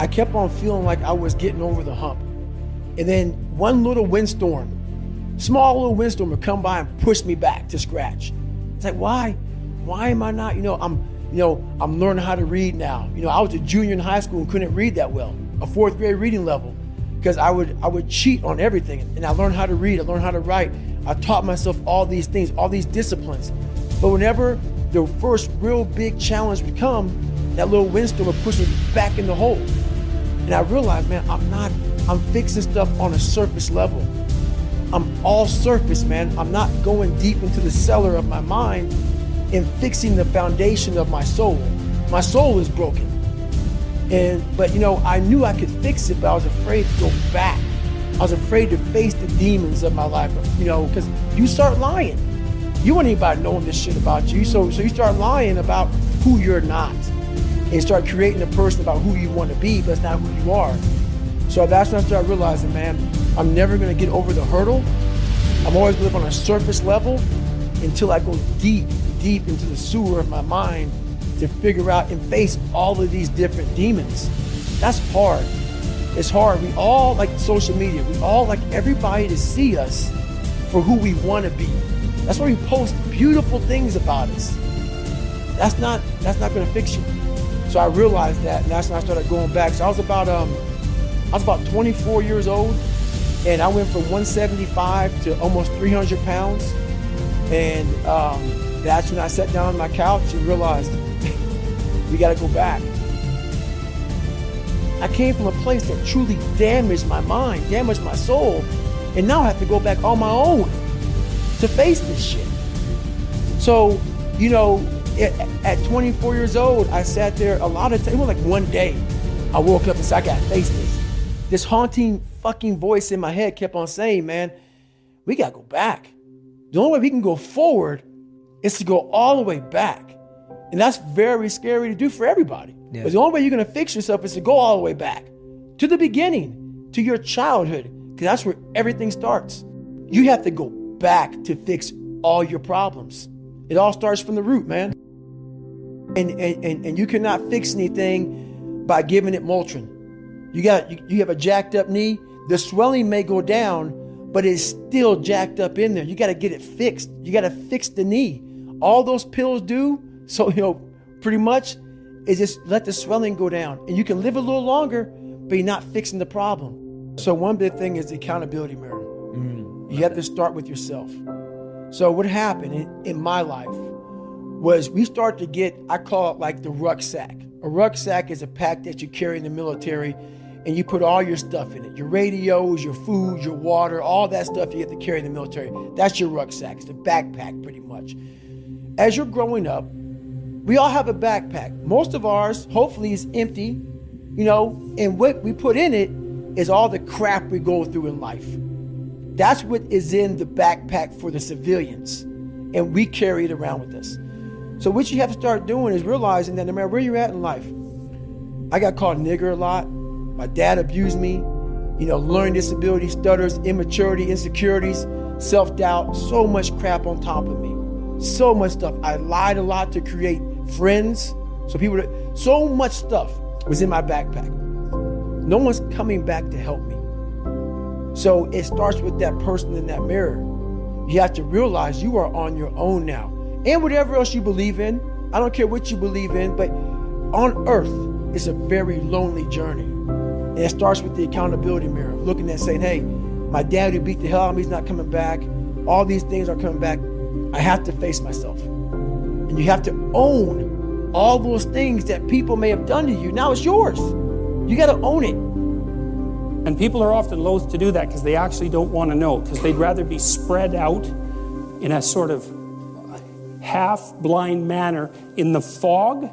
I kept on feeling like I was getting over the hump. And then one little windstorm, small little windstorm would come by and push me back to scratch. It's like, why am I not, I'm learning how to read now. I was a junior in high school and couldn't read that well, a fourth grade reading level, because I would cheat on everything. And I learned how to read, I learned how to write. I taught myself all these things, all these disciplines. But whenever the first real big challenge would come, that little windstorm would push me back in the hole. And I realized, man, I'm fixing stuff on a surface level. I'm all surface, man. I'm not going deep into the cellar of my mind and fixing the foundation of my soul. My soul is broken. But I knew I could fix it, but I was afraid to go back. I was afraid to face the demons of my life, because you start lying. You want anybody knowing this shit about you. So you start lying about who you're not and start creating a person about who you want to be, but it's not who you are. So that's when I started realizing, man, I'm never going to get over the hurdle. I'm always going to live on a surface level until I go deep into the sewer of my mind to figure out and face all of these different demons. That's hard. It's hard. We all like social media. We all like everybody to see us for who we want to be. That's why we post beautiful things about us. That's not going to fix you. So I realized that, and that's when I started going back. So I was about 24 years old, and I went from 175 to almost 300 pounds. And that's when I sat down on my couch and realized we got to go back. I came from a place that truly damaged my mind, damaged my soul, and now I have to go back on my own to face this shit. So, at 24 years old, I sat there a lot of times. It was like one day I woke up and said, I got to face this. this haunting fucking voice in my head kept on saying, man, we got to go back. The only way we can go forward is to go all the way back. And that's very scary to do for everybody. Yeah. But the only way you're going to fix yourself is to go all the way back to the beginning, to your childhood, because that's where everything starts. You have to go back to fix all your problems. It all starts from the root, man. And you cannot fix anything by giving it Motrin. You have a jacked up knee. The swelling may go down, but it's still jacked up in there. You got to get it fixed. You got to fix the knee. All those pills do, so pretty much, is just let the swelling go down, and you can live a little longer, but you're not fixing the problem. So one big thing is the accountability mirror. You have to start with yourself. So what happened in my life was we start to get, I call it like the rucksack. A rucksack is a pack that you carry in the military, and you put all your stuff in it. Your radios, your food, your water, all that stuff you have to carry in the military. That's your rucksack. It's a backpack pretty much. As you're growing up, we all have a backpack. Most of ours, hopefully, is empty, and what we put in it is all the crap we go through in life. That's what is in the backpack for the civilians, and we carry it around with us. So what you have to start doing is realizing that no matter where you're at in life, I got called nigger a lot. My dad abused me, learning disability, stutters, immaturity, insecurities, self-doubt, so much crap on top of me. So much stuff. I lied a lot to create friends. So much stuff was in my backpack. No one's coming back to help me. So it starts with that person in that mirror. You have to realize you are on your own now. And whatever else you believe in, I don't care what you believe in, but on earth, it's a very lonely journey. And it starts with the accountability mirror, looking at saying, hey, my dad who beat the hell out of me is not coming back. All these things are coming back. I have to face myself. And you have to own all those things that people may have done to you. Now it's yours. You got to own it. And people are often loath to do that because they actually don't want to know, because they'd rather be spread out in a sort of half-blind manner in the fog,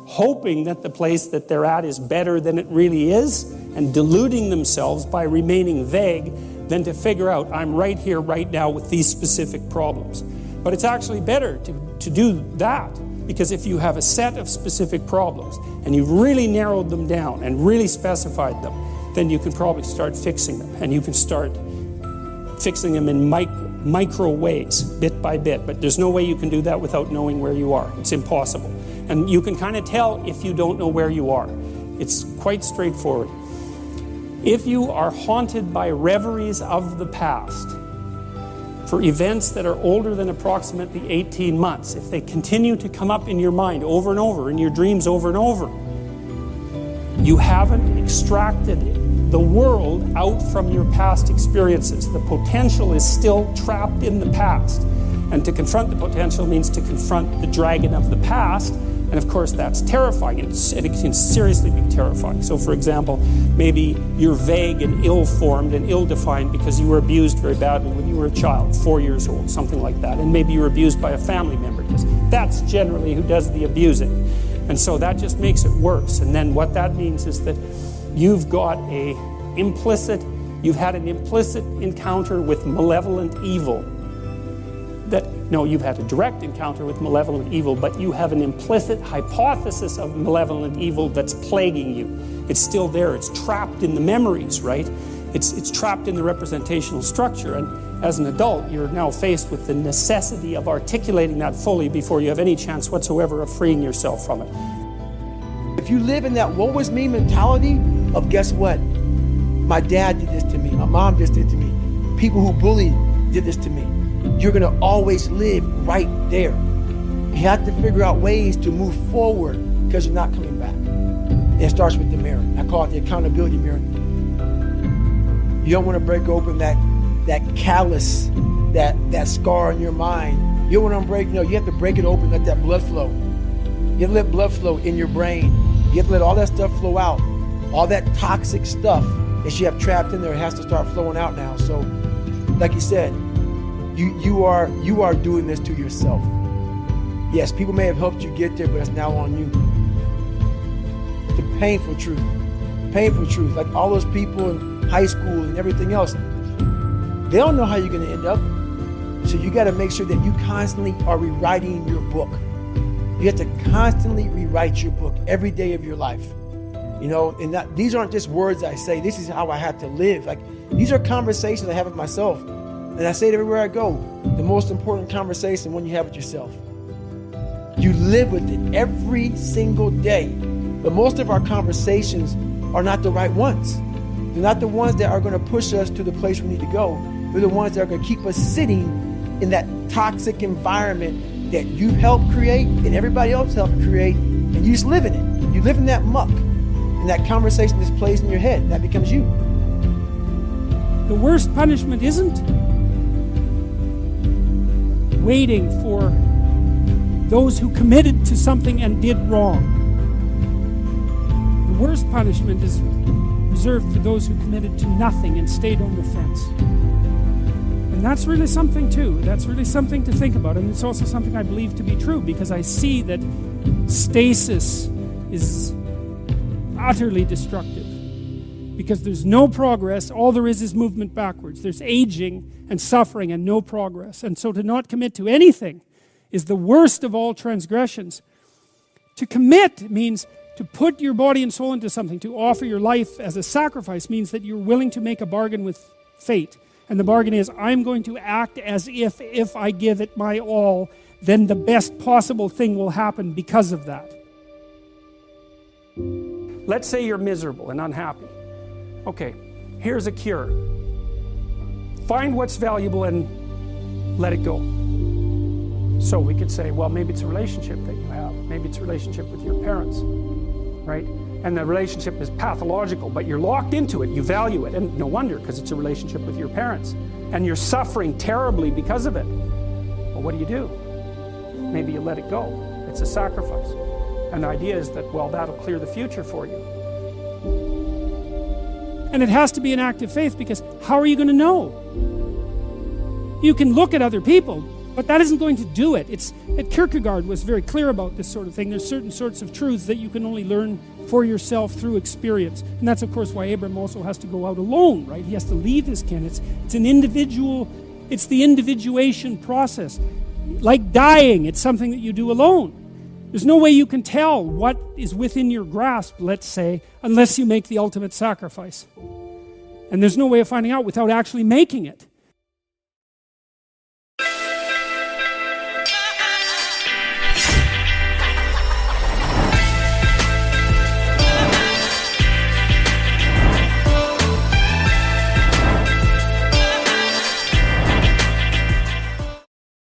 hoping that the place that they're at is better than it really is, and deluding themselves by remaining vague, than to figure out, I'm right here, right now, with these specific problems. But it's actually better to do that, because if you have a set of specific problems, and you've really narrowed them down and really specified them, then you can probably start fixing them, and you can start fixing them in micro ways, bit by bit. But there's no way you can do that without knowing where you are. It's impossible. And you can kind of tell if you don't know where you are. It's quite straightforward. If you are haunted by reveries of the past, for events that are older than approximately 18 months, if they continue to come up in your mind over and over, in your dreams over and over, you haven't extracted the world out from your past experiences. The potential is still trapped in the past. And to confront the potential means to confront the dragon of the past. And of course, that's terrifying. It can seriously be terrifying. So for example, maybe you're vague and ill-formed and ill-defined because you were abused very badly when you were a child, 4 years old, something like that. And maybe you were abused by a family member, because that's generally who does the abusing. And so that just makes it worse. And then what that means is that you've had an implicit encounter with malevolent evil. You've had a direct encounter with malevolent evil, but you have an implicit hypothesis of malevolent evil that's plaguing you. It's still there. It's trapped in the memories, right? It's trapped in the representational structure. And as an adult, you're now faced with the necessity of articulating that fully before you have any chance whatsoever of freeing yourself from it. If you live in that woe is me mentality of, guess what? My dad did this to me. My mom did this to me. People who bullied did this to me. You're going to always live right there. You have to figure out ways to move forward, because you're not coming back. And it starts with the mirror. I call it the accountability mirror. You don't want to break open that callus, that scar in your mind. You don't want to break, you have to break it open, let that blood flow. You have to let blood flow in your brain. You have to let all that stuff flow out. All that toxic stuff that you have trapped in there has to start flowing out now. So, like you said, you are doing this to yourself. Yes, people may have helped you get there, but it's now on you. The painful truth. painful truth. Like all those people in high school and everything else, they don't know how you're going to end up. So you got to make sure that you constantly are rewriting your book. You have to constantly rewrite your book every day of your life. You know, and these aren't just words I say. This is how I have to live. Like, these are conversations I have with myself. And I say it everywhere I go. The most important conversation when you have with yourself. You live with it every single day. But most of our conversations are not the right ones. They're not the ones that are going to push us to the place we need to go. They're the ones that are going to keep us sitting in that toxic environment that you helped create and everybody else helped create, and you just live in it. You live in that muck. And that conversation just plays in your head, and that becomes you. The worst punishment isn't waiting for those who committed to something and did wrong. The worst punishment is reserved for those who committed to nothing and stayed on the fence. And that's really something too. That's really something to think about. And it's also something I believe to be true, because I see that stasis is utterly destructive. Because there's no progress, all there is movement backwards. There's aging and suffering and no progress. And so to not commit to anything is the worst of all transgressions. To commit means to put your body and soul into something. To offer your life as a sacrifice means that you're willing to make a bargain with fate. And the bargain is, I'm going to act as if I give it my all, then the best possible thing will happen because of that. Let's say you're miserable and unhappy. Okay, here's a cure. Find what's valuable and let it go. So we could say, well, maybe it's a relationship that you have. Maybe it's a relationship with your parents, right? And the relationship is pathological, but you're locked into it. You value it, and no wonder, because it's a relationship with your parents. And you're suffering terribly because of it. Well, what do? Maybe you let it go. It's a sacrifice. And the idea is that, well, that'll clear the future for you. And it has to be an act of faith, because how are you going to know? You can look at other people, but that isn't going to do it. Kierkegaard was very clear about this sort of thing. There's certain sorts of truths that you can only learn for yourself through experience. And that's, of course, why Abram also has to go out alone, right? He has to leave his kin. It's an individual, it's the individuation process. Like dying, it's something that you do alone. There's no way you can tell what is within your grasp, let's say, unless you make the ultimate sacrifice. And there's no way of finding out without actually making it.